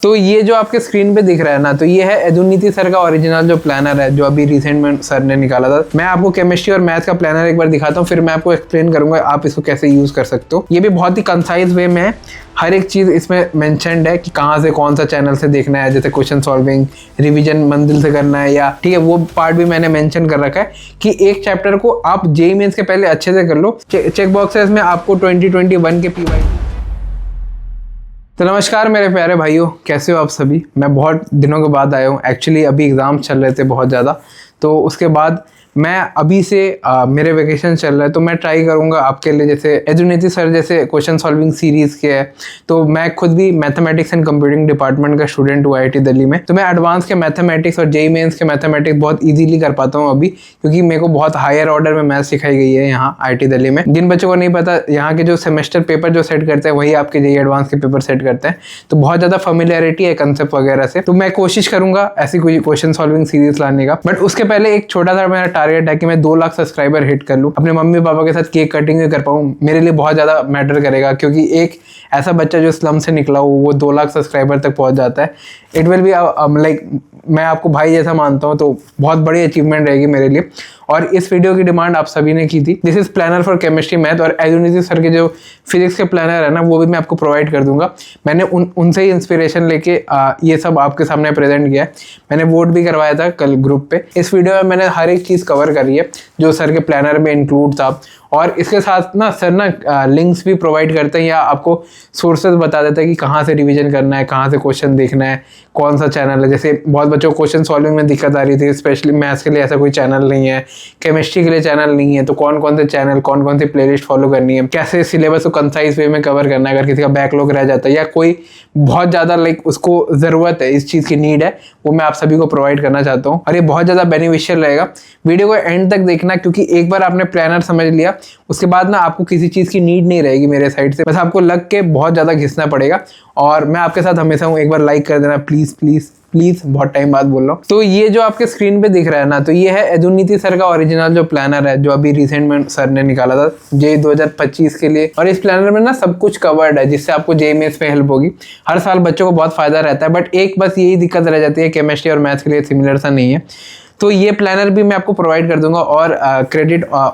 तो ये जो आपके स्क्रीन पे दिख रहा है ना, तो ये है एदुनीति सर का ओरिजिनल जो प्लानर है जो अभी रिसेंट में सर ने निकाला था। मैं आपको केमिस्ट्री और मैथ्स का प्लानर एक बार दिखाता हूँ, फिर मैं आपको एक्सप्लेन करूंगा आप इसको कैसे यूज कर सकते हो। ये भी बहुत ही कंसाइज वे में है, हर एक चीज इसमें मेंशन्ड है कि कहाँ से कौन सा चैनल से देखना है, जैसे क्वेश्चन सॉल्विंग, रिवीजन मंजिल से करना है, या ठीक है वो पार्ट भी मैंने मेंशन कर रखा है कि एक चैप्टर को आप जेईई मेंस के पहले अच्छे से कर लो। चेक बॉक्सेस में आपको 2021 के पीवाई। तो नमस्कार मेरे प्यारे भाइयों, कैसे हो आप सभी। मैं बहुत दिनों के बाद आया हूँ। एक्चुअली अभी एग्ज़ाम चल रहे थे बहुत ज़्यादा, तो उसके बाद मैं अभी से मेरे वेकेशन चल रहा है, तो मैं ट्राई करूँगा आपके लिए, जैसे एदुनीति सर जैसे क्वेश्चन सॉल्विंग सीरीज़ के है। तो मैं खुद भी मैथमेटिक्स एंड कंप्यूटिंग डिपार्टमेंट का स्टूडेंट हूँ आईआईटी दिल्ली में। तो मैं एडवांस के मैथमेटिक्स और जेईई मेंस के मैथमेटिक्स बहुत ईजीली कर पाता हूँ अभी, क्योंकि मेरे को बहुत हायर ऑर्डर में मैथ्स सिखाई गई है यहाँ आईआईटी दिल्ली में। जिन बच्चों को नहीं पता, यहाँ के जो सेमेस्टर पेपर जो सेट करते हैं वही आपके जेईई एडवांस के पेपर सेट करते हैं, तो बहुत ज़्यादा फेमिलियरिटी है कंसेप्ट वगैरह से। तो मैं कोशिश करूँगा ऐसी कोई क्वेश्चन सॉल्विंग सीरीज लाने का। बट उसके पहले एक छोटा सा मेरा टारगेट है कि मैं 2 लाख सब्सक्राइबर हिट कर लूँ, अपने मम्मी पापा के साथ केक कटिंग भी कर पाऊँ। मेरे लिए बहुत ज़्यादा मैटर करेगा, क्योंकि एक ऐसा बच्चा जो स्लम से निकला हो वो 2 लाख सब्सक्राइबर तक पहुँच जाता है। इट विल बी लाइक, मैं आपको भाई जैसा मानता हूँ, तो बहुत बड़ी अचीवमेंट रहेगी मेरे लिए। और इस वीडियो की डिमांड आप सभी ने की थी। This is planner for chemistry math, और एदुनीति सर के जो फिजिक्स के प्लानर है ना, वो भी मैं आपको प्रोवाइड कर दूंगा। मैंने उनसे ही इंस्पिरेशन लेके ये सब आपके सामने प्रेजेंट किया है। मैंने वोट भी करवाया था कल ग्रुप पे। इस वीडियो में मैंने हर एक चीज़ कवर करी है जो सर के प्लानर में इंक्लूड था, और इसके साथ ना सर ना लिंक्स भी प्रोवाइड करते हैं, या आपको सोर्सेज बता देते हैं कि कहाँ से रिवीजन करना है, कहाँ से क्वेश्चन देखना है, कौन सा चैनल है। जैसे बहुत बच्चों को क्वेश्चन सॉल्विंग में दिक्कत आ रही थी, स्पेशली मैथ्स के लिए ऐसा कोई चैनल नहीं है, केमिस्ट्री के लिए चैनल नहीं है, तो कौन कौन से चैनल, कौन कौन सी प्लेलिस्ट फॉलो करनी है, कैसे सिलेबस को कंसाइज वे में कवर करना है, अगर किसी का बैकलॉग रह जाता है या कोई बहुत ज़्यादा लाइक उसको ज़रूरत है, इस चीज़ की नीड है, वो मैं आप सभी को प्रोवाइड करना चाहता हूँ। और ये बहुत ज़्यादा बेनिफिशियल रहेगा। वीडियो को एंड तक देखना, क्योंकि एक बार आपने प्लानर समझ लिया, उसके बाद ना आपको किसी चीज़ की नीड नहीं रहेगी मेरे साइड से, बस आपको लग के बहुत ज़्यादा घिसना पड़ेगा। और मैं आपके साथ हमेशा हूँ, एक बार लाइक कर देना प्लीज़ प्लीज़ प्लीज़, बहुत टाइम बाद बोल रहा हूँ। तो ये जो आपके स्क्रीन पे दिख रहा है ना, तो ये है एदुनीति सर का ओरिजिनल जो प्लानर है जो अभी रिसेंट में सर ने निकाला था जेईई 2025 के लिए। और इस प्लानर में ना सब कुछ कवर्ड है, जिससे आपको जेईई मेंस में हेल्प होगी। हर साल बच्चों को बहुत फायदा रहता है, बट एक बस यही दिक्कत रह जाती है, केमिस्ट्री और मैथ्स के लिए सिमिलर सा नहीं है। तो ये प्लानर भी मैं आपको प्रोवाइड कर दूंगा, और credit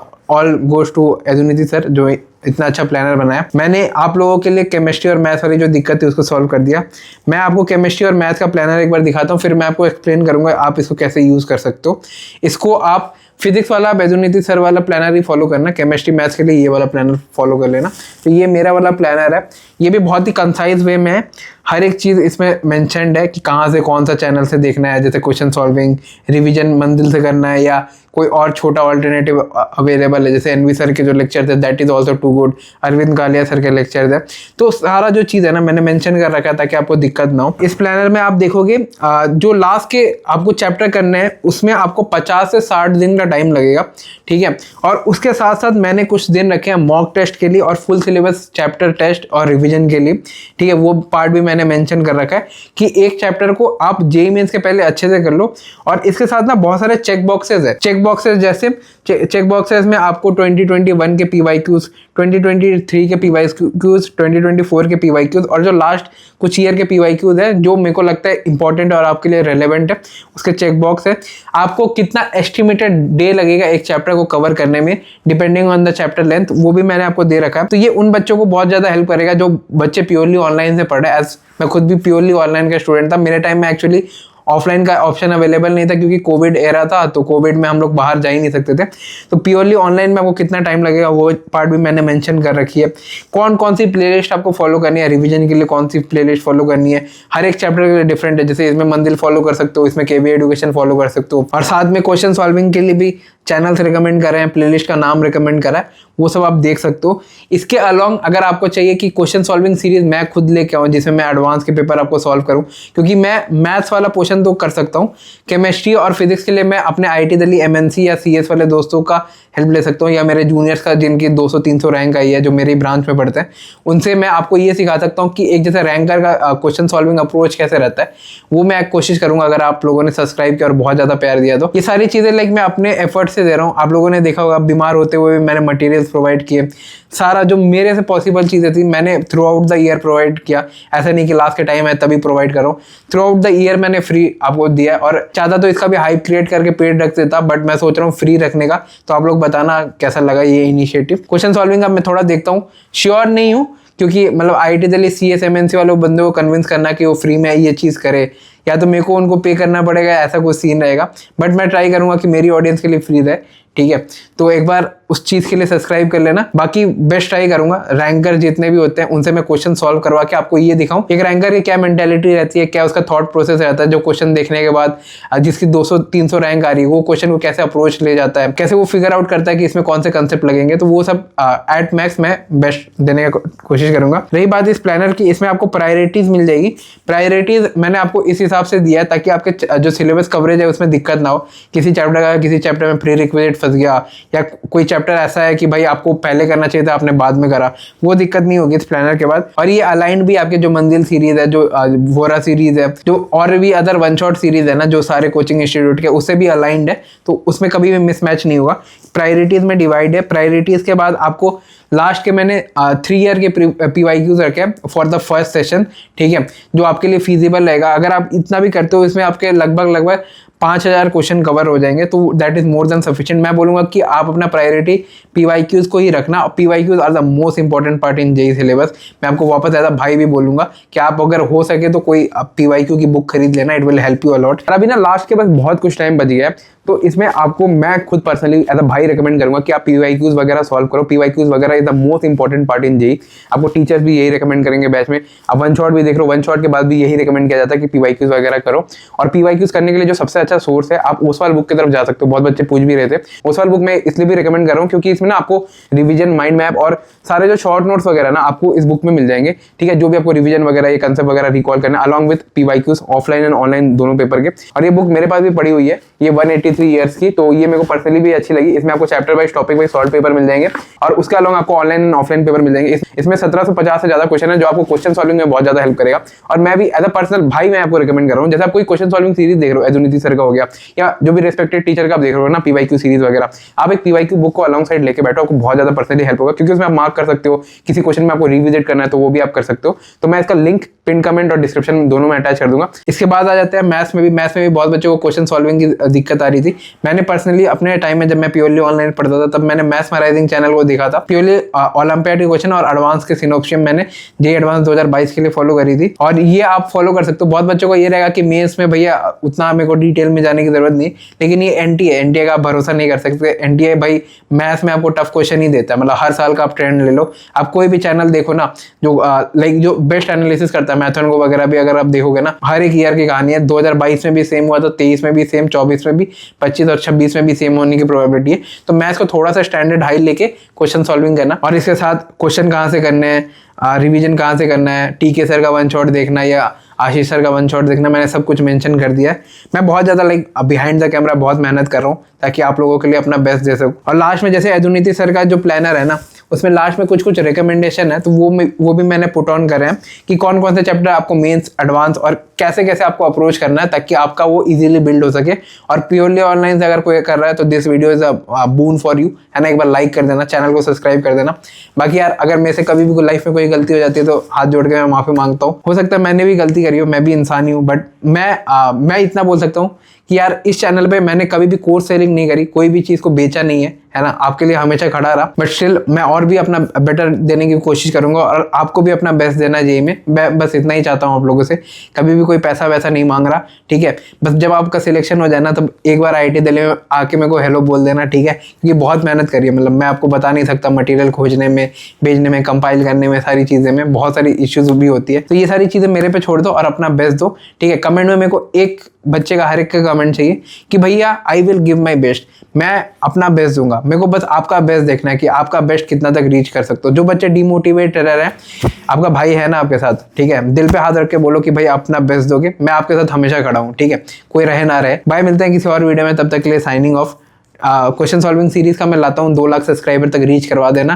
all goes to Eduniti sir जो इतना अच्छा प्लानर बनाया। मैंने आप लोगों के लिए केमिस्ट्री और मैथ्स वाली जो दिक्कत थी उसको सॉल्व कर दिया। मैं आपको केमिस्ट्री और मैथ्स का प्लानर एक बार दिखाता हूँ, फिर मैं आपको एक्सप्लेन करूंगा आप इसको कैसे यूज़ कर सकते हो। इसको आप फिजिक्स वाला आप एदुनीति सर वाला प्लानर ही फॉलो करना, केमिस्ट्री मैथ्स के लिए ये वाला प्लानर फॉलो कर लेना। तो ये मेरा वाला प्लानर है, ये भी बहुत ही कंसाइज वे में है, हर एक चीज़ इसमें मेंशन्ड है कि कहाँ से कौन सा चैनल से देखना है, जैसे क्वेश्चन सॉल्विंग, रिवीजन मंजिल से करना है, या कोई और छोटा ऑल्टरनेटिव अवेलेबल है, जैसे एनवी सर के जो लेक्चर थे that is also too good, Arvind Kalia sir के लेक्चर थे। तो सारा जो चीज़ है ना मैंने मेंशन कर रखा है ताकि आपको दिक्कत ना हो। इस प्लानर में आप देखोगे जो लास्ट के आपको चैप्टर करने हैं उसमें आपको 50 से 60 दिन का टाइम लगेगा, ठीक है। और उसके साथ साथ मैंने कुछ दिन रखे हैं मॉक टेस्ट के लिए और फुल सिलेबस चैप्टर टेस्ट और रिवीजन के लिए, ठीक है। वो पार्ट भी मैंने मेंशन कर रखा है कि एक चैप्टर को आप जेईई मेंस के पहले अच्छे से कर लो। और इसके साथ ना बहुत सारे चेक बॉक्सेस है, चेक बॉक्सेस जैसे चेक बॉक्सेस में आपको 2021 के पीवाईक्यूज, 2023 के पीवाईक्यूज, 2024 के पीवाईक्यूज, और जो लास्ट कुछ ईयर के पीवाईक्यूज है जो मेरे को लगता है इंपॉर्टेंट और आपके लिए रेलेवेंट है, उसके चेक बॉक्स है। आपको कितना एस्टिमेटेड डे लगेगा एक चैप्टर को कवर करने में depending on the chapter length, वो भी मैंने आपको दे रखा है। तो ये उन बच्चों को बहुत ज़्यादा हेल्प करेगा जो बच्चे प्योरली ऑनलाइन से पढ़ रहे हैं। एज मैं खुद भी प्योरली ऑनलाइन का स्टूडेंट था, मेरे टाइम में एक्चुअली ऑफलाइन का ऑप्शन अवेलेबल नहीं था, क्योंकि कोविड एरा था, तो कोविड में हम लोग बाहर जा ही नहीं सकते थे। तो प्योरली ऑनलाइन में आपको कितना टाइम लगेगा वो पार्ट भी मैंने मेंशन कर रखी है। कौन कौन सी प्लेलिस्ट आपको फॉलो करनी है, रिवीजन के लिए कौन सी प्लेलिस्ट फॉलो करनी है, हर एक चैप्टर के लिए डिफरेंट है। जैसे इसमें मंजिल फॉलो कर सकते हो, इसमें केवी एजुकेशन फॉलो कर सकते हो, और साथ में क्वेश्चन सॉल्विंग के लिए भी चैनल्स रिकमेंड कर रहे हैं, प्लेलिस्ट का नाम रिकमेंड करा है, वो सब आप देख सकते हो। इसके अलॉन्ग अगर आपको चाहिए कि क्वेश्चन सॉल्विंग सीरीज मैं खुद लेके आऊँ जिसमें मैं एडवांस के पेपर आपको सॉल्व करूँ, क्योंकि मैं मैथ्स वाला पोर्शन तो कर सकता हूँ, केमिस्ट्री और फिजिक्स के लिए मैं अपने आईआईटी दिल्ली एमएनसी या सीएस वाले दोस्तों का हेल्प ले सकता हूँ, या मेरे जूनियर्स का जिनकी 200-300 रैंक आई है जो मेरी ब्रांच में पढ़ते हैं, उनसे मैं आपको ये सिखा सकता हूँ कि एक जैसे रैंकर का क्वेश्चन सॉल्विंग अप्रोच कैसे रहता है, वो मैं कोशिश करूँगा अगर आप लोगों ने सब्सक्राइब किया और बहुत ज़्यादा प्यार दिया तो। ये सारी चीज़ें लाइक मैं अपने एफर्ट से दे रहा हूँ। आप लोगों ने देखा होगा बीमार होते हुए मैंने मटेरियल्स प्रोवाइड किए, सारा जो मेरे से पॉसिबल चीज़ें थी मैंने through out the year provide किया। ऐसा नहीं कि लास्ट के टाइम है तभी प्रोवाइड करो, थ्रू आउट द ईयर मैंने फ्री आपको दिया। और चाहता तो इसका भी हाइप क्रिएट करके पेड रख देता, बट मैं सोच रहा हूँ फ्री रखने का। तो आप लोग बताना कैसा लगा ये इनिशिएटिव। क्वेश्चन सॉल्विंग का मैं थोड़ा देखता हूँ, श्योर नहीं हूँ, क्योंकि मतलब IIT दिल्ली CS MNC वाले बंदे को कन्विंस करना कि वो फ्री में ये चीज़ करे, या तो मेरे को उनको पे करना पड़ेगा, ऐसा कुछ सीन रहेगा। बट मैं ट्राई करूंगा कि मेरी ऑडियंस के लिए फ्री रहे, ठीक है। तो एक बार उस चीज़ के लिए सब्सक्राइब कर लेना। बाकी बेस्ट ट्राई करूंगा, रैंकर जितने भी होते हैं उनसे मैं क्वेश्चन सॉल्व करवा के आपको ये दिखाऊं एक रैंकर की क्या मेंटेलिटी रहती है, क्या उसका थॉट प्रोसेस रहता है, जो क्वेश्चन देखने के बाद जिसकी 200-300 रैंक आ रही है वो क्वेश्चन को कैसे अप्रोच ले जाता है, कैसे वो फिगर आउट करता है कि इसमें कौन से कंसेप्ट लगेंगे। तो वो सब एट मैक्स मैं बेस्ट देने की कोशिश करूंगा। रही बात इस प्लानर की, इसमें आपको प्रायोरिटीज मिल जाएगी। प्रायोरिटीज मैंने आपको इस हिसाब से दिया है ताकि आपके जो सिलेबस कवरेज है उसमें दिक्कत ना हो। किसी चैप्टर में प्री रिक्विजिट फंस गया, या कोई चैप्टर ऐसा है कि भाई आपको पहले करना चाहिए था आपने बाद में करा, वो दिक्कत नहीं होगी इस प्लानर के बाद। और ये अलाइंड भी आपके जो मंजिल सीरीज है, जो वोरा सीरीज है, जो और भी अदर वन शॉट सीरीज है ना, जो सारे कोचिंग इंस्टीट्यूट के, उससे भी अलाइंड है। तो उसमें कभी भी मिसमैच नहीं होगा। प्रायोरिटीज में डिवाइड है। प्रायोरिटीज के बाद आपको लास्ट के मैंने 3 ईयर के PYQs रखे फॉर द फर्स्ट सेशन, ठीक है, जो आपके लिए फीजिबल रहेगा। अगर आप इतना भी करते हो इसमें आपके लगभग 5000 क्वेश्चन कवर हो जाएंगे, तो that is more than sufficient. मैं बोलूंगा कि आप अपना प्रायोरिटी PYQs को ही रखना। PYQs are the most important part in JEE syllabus. मैं आपको वापस ऐसा भाई भी बोलूंगा कि आप अगर हो सके तो कोई PYQ की बुक खरीद लेना, it will help you a lot. और अभी ना लास्ट के पास बहुत कुछ टाइम बच गया है, तो इसमें आपको मैं खुद पर्सनली एज अ भाई रिकमेंड करूंगा कि आप PYQs वगैरह सॉल्व करो। PYQs वगैरह is the most important part in JEE। आपको टीचर्स भी यही रिकमेंड करेंगे बैच में। आप वन शॉट भी देख लो, वन शॉट के बाद भी यही रिकमेंड किया जाता है कि PYQs वगैरह करो। और PYQs करने के लिए जो सबसे अच्छा सोर्स है, आप ओसवाल बुक की तरफ जा सकते हो। बहुत बच्चे पूछ भी रहे थे, ओसवाल बुक में इसलिए भी रिकमेंड कर रहा हूँ क्योंकि इसमें ना आपको रिवीजन, माइंड मैप और सारे जो शॉर्ट नोट्स वगैरह ना आपको इस बुक में मिल जाएंगे, ठीक है, जो भी आपको रिवीजन वगैरह ये कंसेप्ट वगैरह रिकॉल करना along with PYQs offline and online दोनों पेपर के। और ये बुक मेरे पास भी पड़ी हुई है, ये 183 ईयर्स की, तो ये मेरे को पर्सनली भी अच्छी लगी। इसमें आपको chapter wise, topic wise solve paper मिल जाएंगे और उसके अलावा आपको ऑनलाइन एंड ऑफलाइन पेपर मिल जाएंगे। इसमें 1750 से ज्यादा क्वेश्चन है जो आपको क्वेश्चन सॉल्विंग में बहुत ज्यादा हेल्प करेगा। और मैं भी एज अ पर्सनल भाई मैं आपको रिकमेंड कर रहा हूँ, जैसे आप कोई क्वेश्चन सॉल्विंग सीरीज देख रहे हो, एजुनीति सर का हो गया या जो भी रेस्पेक्टेड टीचर का आप देख रहे हो ना, PYQ सीरीज वगैरह, आप एक PYQ बुक को अलॉन्ग साइड लेके बैठो, आपको बहुत ज्यादा पर्सनली हेल्प होगा, क्योंकि उसमें आप मार्क कर सकते हो। किसी क्वेश्चन में आपको रिविजिट करना है तो वो भी आप कर सकते हो। तो मैं इसका लिंक पिन कमेंट और डिस्क्रिप्शन दोनों में अटैच कर दूंगा। इसके बाद आ जाते हैं मैथ्स में भी बहुत बच्चों को क्वेश्चन सॉल्विंग की दिक्कत आ रही थी। मैंने पर्सनली अपने टाइम में जब मैं प्योरली ऑनलाइन पढ़ता था तब मैंने मैथ्स मैराइजिंग चैनल को देखा था। प्योरली ओलंपियाड के क्वेश्चन और एडवांस के सिनोप्शियम मैंने JEE एडवांस 2022 के लिए फॉलो करी थी, और ये आप फॉलो कर सकते हो। बहुत बच्चों को ये रहेगा कि मेंस में भैया उतना मेरे को डिटेल में जाने की जरूरत नहीं, लेकिन ये NTA है, NTA का आप भरोसा नहीं कर सकते। NTA भाई मैथ्स में आपको टफ क्वेश्चन ही देता है, मतलब हर साल का आप ट्रेंड ले लो। आप कोई भी चैनल देखो ना जो लाइक जो बेस्ट एनालिसिस करता है, मैथन को वगैरह भी अगर आप देखोगे ना, हर एक ईयर की कहानी है। 2022 में भी सेम हुआ था, 23 में भी सेम, 24 में भी, 25 और 26 में भी सेम होने की प्रोबेबिलिटी है। तो मैथ्स को थोड़ा सा स्टैंडर्ड हाई लेके क्वेश्चन सॉल्विंग करना, और इसके साथ क्वेश्चन कहाँ से करने हैं, रिवीजन कहाँ से करना है, TK सर का वन शॉट देखना या आशीष सर का वन शॉट देखना, मैंने सब कुछ मेंशन कर दिया है। मैं बहुत ज़्यादा लाइक बिहाइंड द कैमरा बहुत मेहनत कर रहा हूँ ताकि आप लोगों के लिए अपना बेस्ट दे सकूँ। और लास्ट में जैसे एजुनीति सर का जो प्लानर है ना, उसमें लास्ट में कुछ रिकमेंडेशन है, तो वो भी मैंने पुट ऑन करे हैं कि कौन कौन से चैप्टर आपको मेंस, एडवांस और कैसे कैसे आपको अप्रोच करना है ताकि आपका वो इजीली बिल्ड हो सके। और प्योरली ऑनलाइन से अगर कोई कर रहा है तो this video is a boon for you, है ना। एक बार लाइक कर देना, चैनल को सब्सक्राइब कर देना। बाकी यार अगर मेरे से कभी भी लाइफ में कोई गलती हो जाती है तो हाथ जोड़ के मैं माफी मांगता हूँ। हो सकता है मैंने भी गलती करी हो, मैं भी इंसान ही हूँ, बट मैं इतना बोल सकता हूँ कि यार इस चैनल पे मैंने कभी भी कोर्स सेलिंग नहीं करी, कोई भी चीज़ को बेचा नहीं है ना। आपके लिए हमेशा खड़ा रहा, बट स्टिल मैं और भी अपना बेटर देने की कोशिश करूंगा और आपको भी अपना बेस्ट देना JEE में। मैं बस इतना ही चाहता हूँ आप लोगों से, कभी भी कोई पैसा वैसा नहीं मांग रहा, ठीक है। बस जब आपका सिलेक्शन हो जाए ना तब एक बार IIT दिल्ली में आके मेरे को हेलो बोल देना, ठीक है, क्योंकि बहुत मेहनत करी है। मतलब मैं आपको बता नहीं सकता, मटेरियल खोजने में, भेजने में, कंपाइल करने में, सारी चीज़ें में बहुत सारी इश्यूज भी होती है। तो ये सारी चीज़ें मेरे पे छोड़ दो और अपना बेस्ट दो, ठीक है। कमेंट में मेरे को एक बच्चे का, हर एक का कमेंट चाहिए कि भैया I will give my best, मैं अपना बेस्ट दूंगा। मेरे को बस आपका बेस्ट देखना है कि आपका बेस्ट कितना तक रीच कर सकते हो। जो बच्चे डिमोटिवेट रह रहे हैं, आपका भाई है ना आपके साथ, ठीक है, दिल पे हाथ रख के बोलो कि भाई अपना बेस्ट दोगे, मैं आपके साथ हमेशा खड़ा हूँ, ठीक है, कोई रहे ना रहे। बाय, मिलते हैं किसी और वीडियो में, तब तक के लिए signing off. Question solving series का मैं लाता हूँ 2 लाख सब्सक्राइबर तक रीच करवा देना।